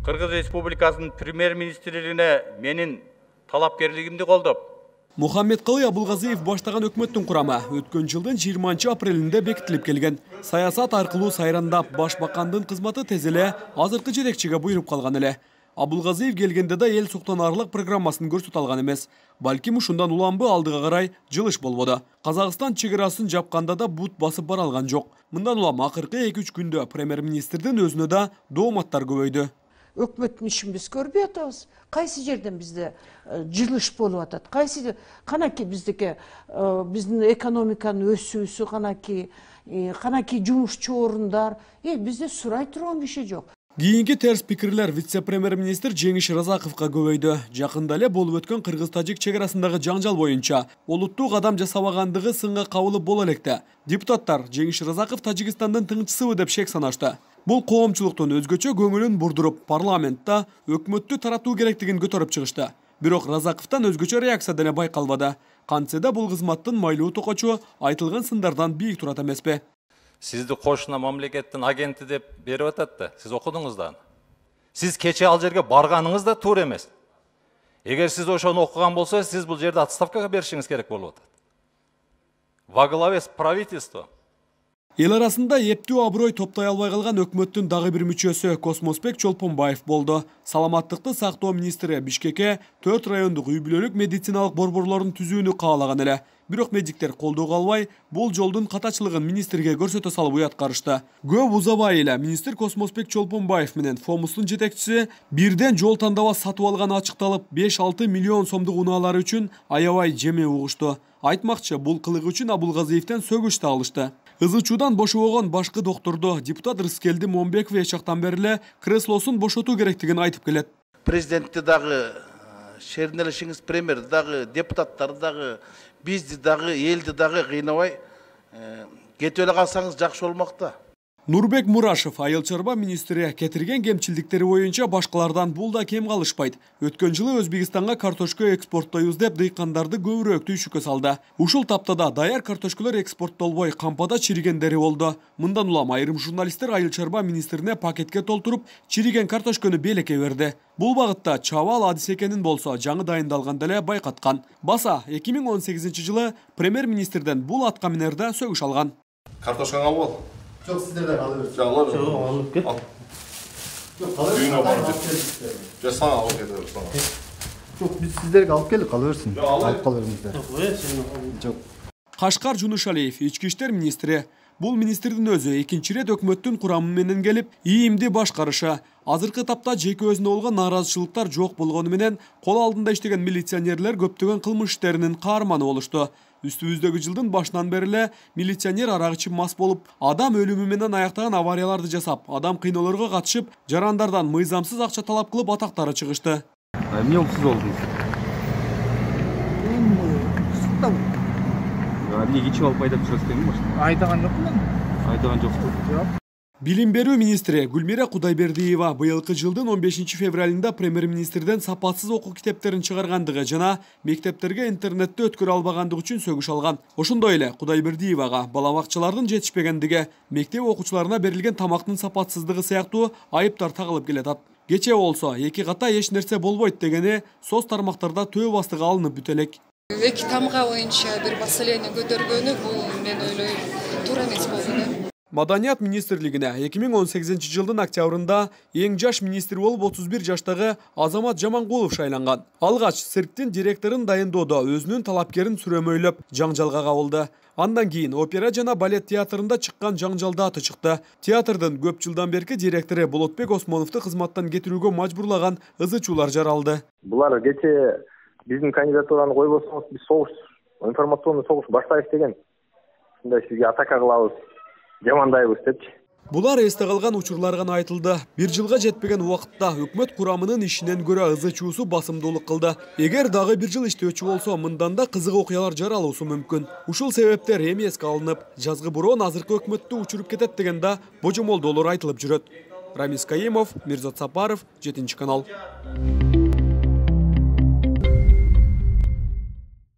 Кыргыз Республикасынын премьер-министрлигине менин талапкерлигимди колдоп, Мухаммедкалый Абылгазиев баштаган өкмөттүн курамы өткөн жылдын 20 апрелинде бекитилип келген. Саясат аркылуу сайрандап, башбакандын кызматы тез эле азыркы жетекчиге буйруп калган эле. Абылгазиев келгенде да эл суктанарлык программасын көрсөтө алган эмес. Балким ушундан уланбы алдыга карай жылыш болбоду. Казакстан чегарасын жапканда да бут басып бара алган жок. Мындан улам акыркы 2-3 күндө премьер-министрдин өзүнө да дооматтар көбөйдү. Өкмөттүн ишин биз көрбөй атабыз. Кайсы жерден бизде жылыш болуп атат? Кайсы канаки биздики биздин экономиканын өсүүсү канаки жумушчу орундар, бизде сурай турган киши жок. Кийинки терс пикирлер вице-премьер-министр Жеңиш Разаковго көбөйдү. Жакында эле болуп өткөн кыргыз-тажик чегарасындагы жаңжал боюнча олуттуу кадам жасабагандыгы сынга кабылып боло электе. Депутаттар Жеңиш Разаков Тажикстандын тыңчысыбы деп шек санашты. Бул коомчулуктун өзгөчө көңүлүн бурдуруп, парламентте өкмөттү таратуу керектигин көтөрүп чыгышты. Бирок Разаковтан өзгөчө реакция деле байкалбады. Кантсе да бул кызматтын майлуу токочу айтылган сындардан бийик турат эмеспи? Сизди кошуна мамлекеттин агенти деп берип атат да, сиз окудуңуз да. Сиз кече ал жерге барганыңыз да туура эмес. Эгер сиз ошону окуган болсоңуз, сиз бул жерде отставкага беришиңиз керек болуп атат. Во главе с правительством. Эл арасында эптүү аброй топтой албай калган өкмөттүн дагы бир мүчөсү Космосбек Чолпонбаев болду. Саламаттыкты сактоо министри Бишкекке 4 райондук үй-бүлөлүк медициналык борборлорун түзүүнү каалаган эле. Бирок медиктер колдоого албай, бул жолдун катачылыгын министрге көрсөтө салып уят карышты. Көп узабай эле министр Космосбек Чолпонбаев менен ФОМустун жетекчиси бирден жол тандабаа сатып алганы ачыкталып, 5-6 миллион сомдук унаалары үчүн аябай жеме угушту. Айтмакчы, бул кылыгы үчүн Абылгазиевден сөгүш да алышты. Ызычуудан бошобогон башкы доктурду депутат Рыскелди Момбеков эчактан бери эле креслосун бошотуу керектигин айтып келет. Президентти дагы шеринелешиңиз, премьерди дагы, депутаттарды дагы, бизди дагы, элди дагы кыйнабай кетип эле калсаңыз жакшы болмокта. Нурбек Мурашев айыл чарба министри кетирген кемчилдиктери боюнча башкалардан бул да кем калышпайт. Өткөн жылы Өзбекстанга картошка экспорттойбуз деп дыйкандарды көбүрөөк түйшүккө салды. Ушул таптада даяр картошкалар экспорттолбой кампада чиригендери болду. Мындан улам айрым журналисттер айыл чарба министрине пакетке толтуруп чириген картошканы белекке берди. Бул багытта чабал адис экенин болсо жаңы дайындалганда эле байкаткан. Баса 2018-жылы премьер-министрден бул атка минерде сөгүш алган. Картошканы алып ал. Çok sizlerden alıyoruz. Çok alıp git. Yok alıyoruz. Ya sana alıp gidiyoruz sana. Yok biz sizlere alıp geldik alırsın. Alıp kalırız bizler. Çok. Кашкар Жунушалиев, ички иштер министри. Бул министрдин өзү экинчи ирет өкмөттүн курамы менен келип, ийимди башкарышы. Азыркы тапта жеке өзүнө болгон нааразычылыктар жок болгону менен кол алдында иштеген милиционерлер көптөгөн кылмыш иштеринин каарманы болушту. Үстүбүздөгү жылдын башынан бери эле милиционер арак ичип мас болуп, адам өлүмү менен аяктаган аварияларды жасап, адам кыйноолорго катышып, жарандардан мыйзамсыз акча талап кылып атактары чыгышты. Эмне уксуз болдуңуз? Эмне ичип алып айдап чыгасыз дегенби башта? Айдаган жокмун. Айдаган жоксуз. Билим берүү министри Гүлмира Кудайбердиева быйылкы жылдын 15 февралында премьер-министрден сапатсыз окуу китептерин чыгаргандыгы жана мектептерге интернетте өткөрө албагандыгы үчүн сөгүш алган. Ошондой эле Кудайбердиевага балабакчалардын жетишпегендиги, мектеп окуучуларына берилген тамактын сапатсыздыгы сыяктуу айыптар тагылып келет. Кече болсо, эки ката эч нерсе болбойт дегени соц тармактарда төө бастыгы алынып бүтө элек. Эки тамга боюнча бир маселени көтөргөнү бул мен ойлойм туура эмес болду. Маданият министрлигине 2018-жылдын октябрында эң жаш министр болуп 31 жаштагы Азамат Жамангулов шайланган. Алгач цирктин директорун дайындоодо өзүнүн талапкерин сүрөмөйлөп жаңжалга кабылды. Андан кийин опера жана балет театрында чыккан жаңжалда аты чыкты. Театрдын көп жылдан берки директору Болотбек Осмоновду кызматтан кетирүүгө мажбурлаган ызычуулар жаралды. Булар кече биздин кандидатураны койбосоңуз, биз согуш, информационный согуш баштайбыз деген. Ушундай сизге атака кылабыз. Жамандайбыз депчи. Булар эсте калган учурлар гана айтылды. Бир жылга жетпеген убакытта өкмөт курамынын ишинен көрө ызычуусу басымдуулук кылды. Эгер дагы бир жыл иштөөчү болсо, мындан да кызык окуялар жаралуусу мүмкүн. Ушул себептер эми эске алынып, жазгы бороон азыркы өкмөттү учуруп кетет деген да божомолдоолор айтылып жүрөт. Рамис Каимов, Мирзат Сапаров, 7 канал.